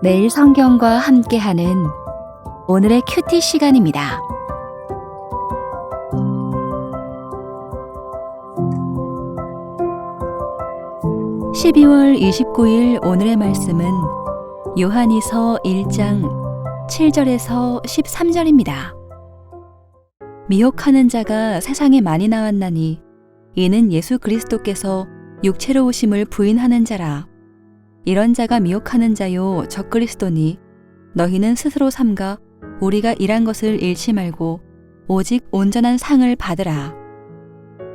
매일 성경과 함께하는 오늘의 큐티 시간입니다. (12월 29일) 오늘의 말씀은 요한이서 1장 7절에서 13절입니다. 미혹하는 자가 세상에 많이 나왔나니 이는 예수 그리스도께서 육체로 오심을 부인하는 자라. 이런 자가 미혹하는 자요 적그리스도니 너희는 스스로 삼가 우리가 일한 것을 잃지 말고 오직 온전한 상을 받으라.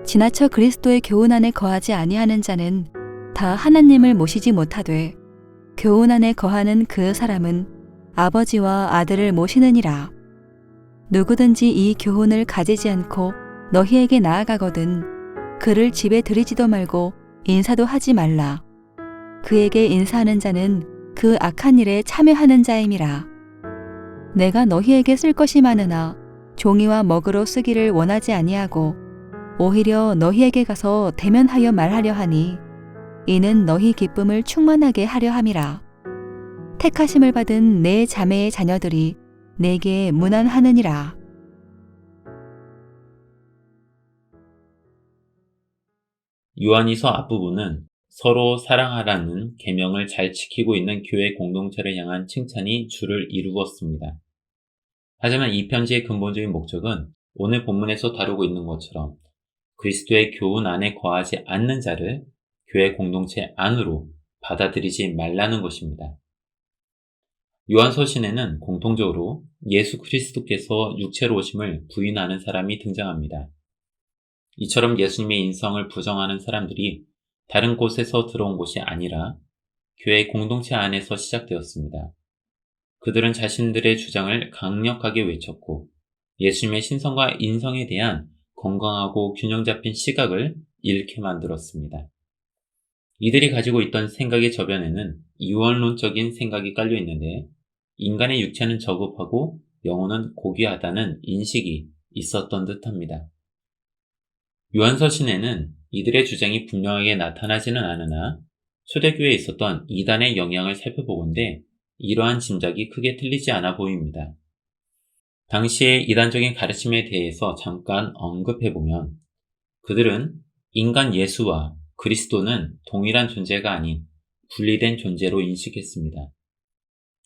지나쳐 그리스도의 교훈 안에 거하지 아니하는 자는 다 하나님을 모시지 못하되 교훈 안에 거하는 그 사람은 아버지와 아들을 모시느니라. 누구든지 이 교훈을 가지지 않고 너희에게 나아가거든 그를 집에 들이지도 말고 인사도 하지 말라. 그에게 인사하는 자는 그 악한 일에 참여하는 자임이라. 내가 너희에게 쓸 것이 많으나 종이와 먹으로 쓰기를 원하지 아니하고 오히려 너희에게 가서 대면하여 말하려 하니 이는 너희 기쁨을 충만하게 하려 함이라. 택하심을 받은 내 자매의 자녀들이 내게 문안하느니라. 요한이서 앞부분은 서로 사랑하라는 계명을 잘 지키고 있는 교회 공동체를 향한 칭찬이 주를 이루었습니다. 하지만 이 편지의 근본적인 목적은 오늘 본문에서 다루고 있는 것처럼 그리스도의 교훈 안에 거하지 않는 자를 교회 공동체 안으로 받아들이지 말라는 것입니다. 요한서 신에는 공통적으로 예수 그리스도께서 육체로 오심을 부인하는 사람이 등장합니다. 이처럼 예수님의 인성을 부정하는 사람들이 다른 곳에서 들어온 곳이 아니라 교회 공동체 안에서 시작되었습니다. 그들은 자신들의 주장을 강력하게 외쳤고 예수님의 신성과 인성에 대한 건강하고 균형 잡힌 시각을 잃게 만들었습니다. 이들이 가지고 있던 생각의 저변에는 이원론적인 생각이 깔려 있는데 인간의 육체는 저급하고 영혼은 고귀하다는 인식이 있었던 듯합니다. 요한서 신에는 이들의 주장이 분명하게 나타나지는 않으나 초대교회에 있었던 이단의 영향을 살펴보건대 이러한 짐작이 크게 틀리지 않아 보입니다. 당시의 이단적인 가르침에 대해서 잠깐 언급해보면 그들은 인간 예수와 그리스도는 동일한 존재가 아닌 분리된 존재로 인식했습니다.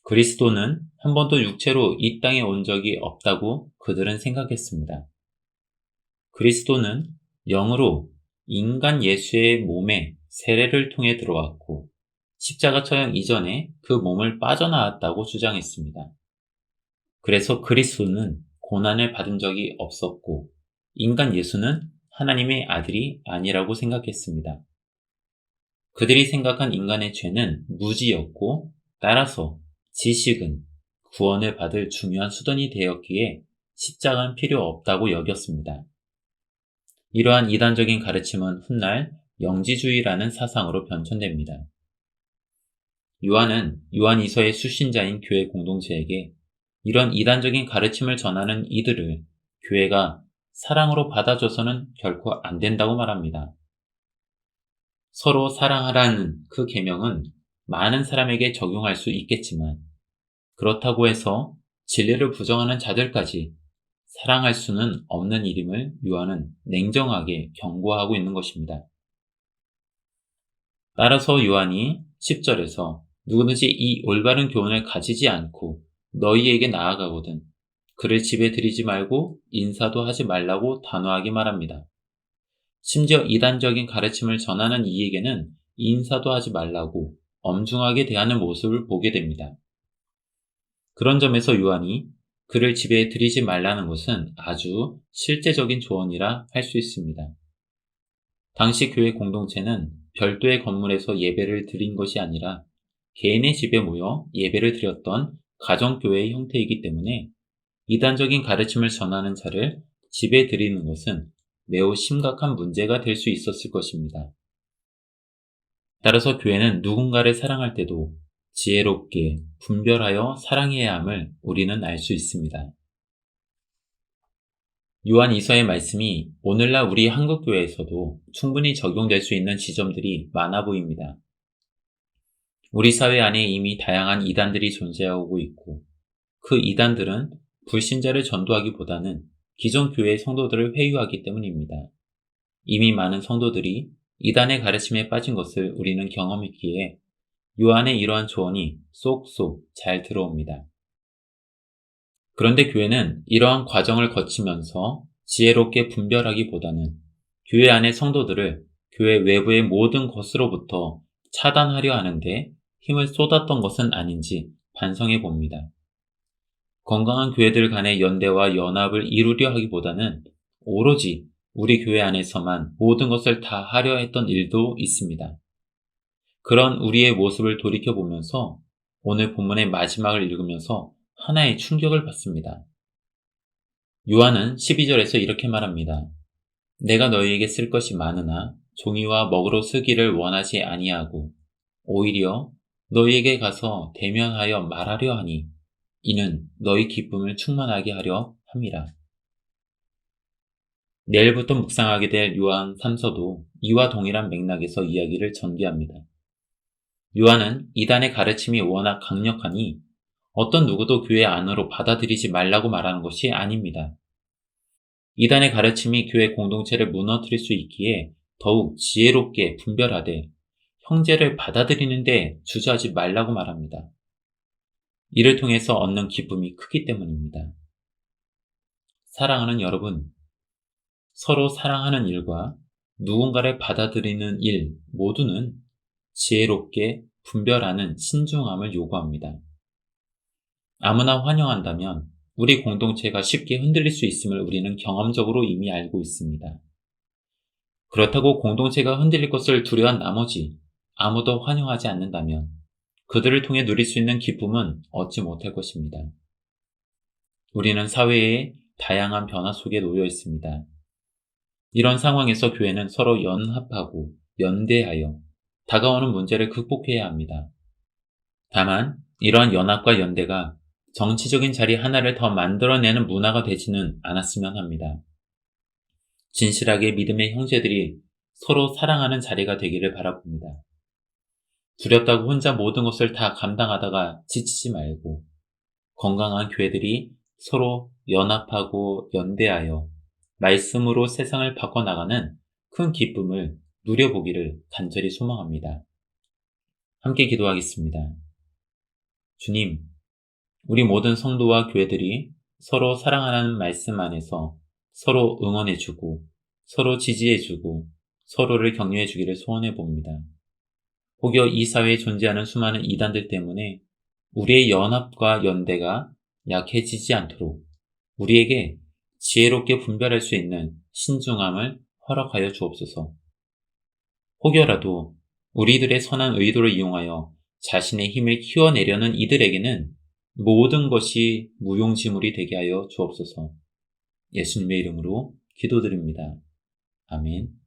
그리스도는 한 번도 육체로 이 땅에 온 적이 없다고 그들은 생각했습니다. 그리스도는 영으로 인간 예수의 몸에 세례를 통해 들어왔고 십자가 처형 이전에 그 몸을 빠져나왔다고 주장했습니다. 그래서 그리스도는 고난을 받은 적이 없었고 인간 예수는 하나님의 아들이 아니라고 생각했습니다. 그들이 생각한 인간의 죄는 무지였고 따라서 지식은 구원을 받을 중요한 수단이 되었기에 십자가는 필요 없다고 여겼습니다. 이러한 이단적인 가르침은 훗날 영지주의라는 사상으로 변천됩니다. 요한은 요한이서의 수신자인 교회 공동체에게 이런 이단적인 가르침을 전하는 이들을 교회가 사랑으로 받아줘서는 결코 안 된다고 말합니다. 서로 사랑하라는 그 계명은 많은 사람에게 적용할 수 있겠지만 그렇다고 해서 진리를 부정하는 자들까지 사랑할 수는 없는 일임을 요한은 냉정하게 경고하고 있는 것입니다. 따라서 요한이 10절에서 누구든지 이 올바른 교훈을 가지지 않고 너희에게 나아가거든 그를 집에 들이지 말고 인사도 하지 말라고 단호하게 말합니다. 심지어 이단적인 가르침을 전하는 이에게는 인사도 하지 말라고 엄중하게 대하는 모습을 보게 됩니다. 그런 점에서 요한이 그를 집에 들이지 말라는 것은 아주 실제적인 조언이라 할 수 있습니다. 당시 교회 공동체는 별도의 건물에서 예배를 드린 것이 아니라 개인의 집에 모여 예배를 드렸던 가정교회의 형태이기 때문에 이단적인 가르침을 전하는 자를 집에 들이는 것은 매우 심각한 문제가 될 수 있었을 것입니다. 따라서 교회는 누군가를 사랑할 때도 지혜롭게 분별하여 사랑해야 함을 우리는 알 수 있습니다. 요한 이서의 말씀이 오늘날 우리 한국교회에서도 충분히 적용될 수 있는 지점들이 많아 보입니다. 우리 사회 안에 이미 다양한 이단들이 존재하고 있고 그 이단들은 불신자를 전도하기보다는 기존 교회의 성도들을 회유하기 때문입니다. 이미 많은 성도들이 이단의 가르침에 빠진 것을 우리는 경험했기에 요한의 이러한 조언이 쏙쏙 잘 들어옵니다. 그런데 교회는 이러한 과정을 거치면서 지혜롭게 분별하기보다는 교회 안의 성도들을 교회 외부의 모든 것으로부터 차단하려 하는데 힘을 쏟았던 것은 아닌지 반성해 봅니다. 건강한 교회들 간의 연대와 연합을 이루려 하기보다는 오로지 우리 교회 안에서만 모든 것을 다 하려 했던 일도 있습니다. 그런 우리의 모습을 돌이켜보면서 오늘 본문의 마지막을 읽으면서 하나의 충격을 받습니다. 요한은 12절에서 이렇게 말합니다. 내가 너희에게 쓸 것이 많으나 종이와 먹으로 쓰기를 원하지 아니하고 오히려 너희에게 가서 대면하여 말하려 하니 이는 너희 기쁨을 충만하게 하려 함이라. 내일부터 묵상하게 될 요한 3서도 이와 동일한 맥락에서 이야기를 전개합니다. 요한은 이단의 가르침이 워낙 강력하니 어떤 누구도 교회 안으로 받아들이지 말라고 말하는 것이 아닙니다. 이단의 가르침이 교회 공동체를 무너뜨릴 수 있기에 더욱 지혜롭게 분별하되 형제를 받아들이는데 주저하지 말라고 말합니다. 이를 통해서 얻는 기쁨이 크기 때문입니다. 사랑하는 여러분, 서로 사랑하는 일과 누군가를 받아들이는 일 모두는 지혜롭게 분별하는 신중함을 요구합니다. 아무나 환영한다면 우리 공동체가 쉽게 흔들릴 수 있음을 우리는 경험적으로 이미 알고 있습니다. 그렇다고 공동체가 흔들릴 것을 두려워한 나머지 아무도 환영하지 않는다면 그들을 통해 누릴 수 있는 기쁨은 얻지 못할 것입니다. 우리는 사회의 다양한 변화 속에 놓여 있습니다. 이런 상황에서 교회는 서로 연합하고 연대하여 다가오는 문제를 극복해야 합니다. 다만 이러한 연합과 연대가 정치적인 자리 하나를 더 만들어내는 문화가 되지는 않았으면 합니다. 진실하게 믿음의 형제들이 서로 사랑하는 자리가 되기를 바라봅니다. 두렵다고 혼자 모든 것을 다 감당하다가 지치지 말고 건강한 교회들이 서로 연합하고 연대하여 말씀으로 세상을 바꿔나가는 큰 기쁨을 누려보기를 간절히 소망합니다. 함께 기도하겠습니다. 주님, 우리 모든 성도와 교회들이 서로 사랑하는 말씀 안에서 서로 응원해주고 서로 지지해주고 서로를 격려해주기를 소원해 봅니다. 혹여 이 사회에 존재하는 수많은 이단들 때문에 우리의 연합과 연대가 약해지지 않도록 우리에게 지혜롭게 분별할 수 있는 신중함을 허락하여 주옵소서. 혹여라도 우리들의 선한 의도를 이용하여 자신의 힘을 키워내려는 이들에게는 모든 것이 무용지물이 되게 하여 주옵소서. 예수님의 이름으로 기도드립니다. 아멘.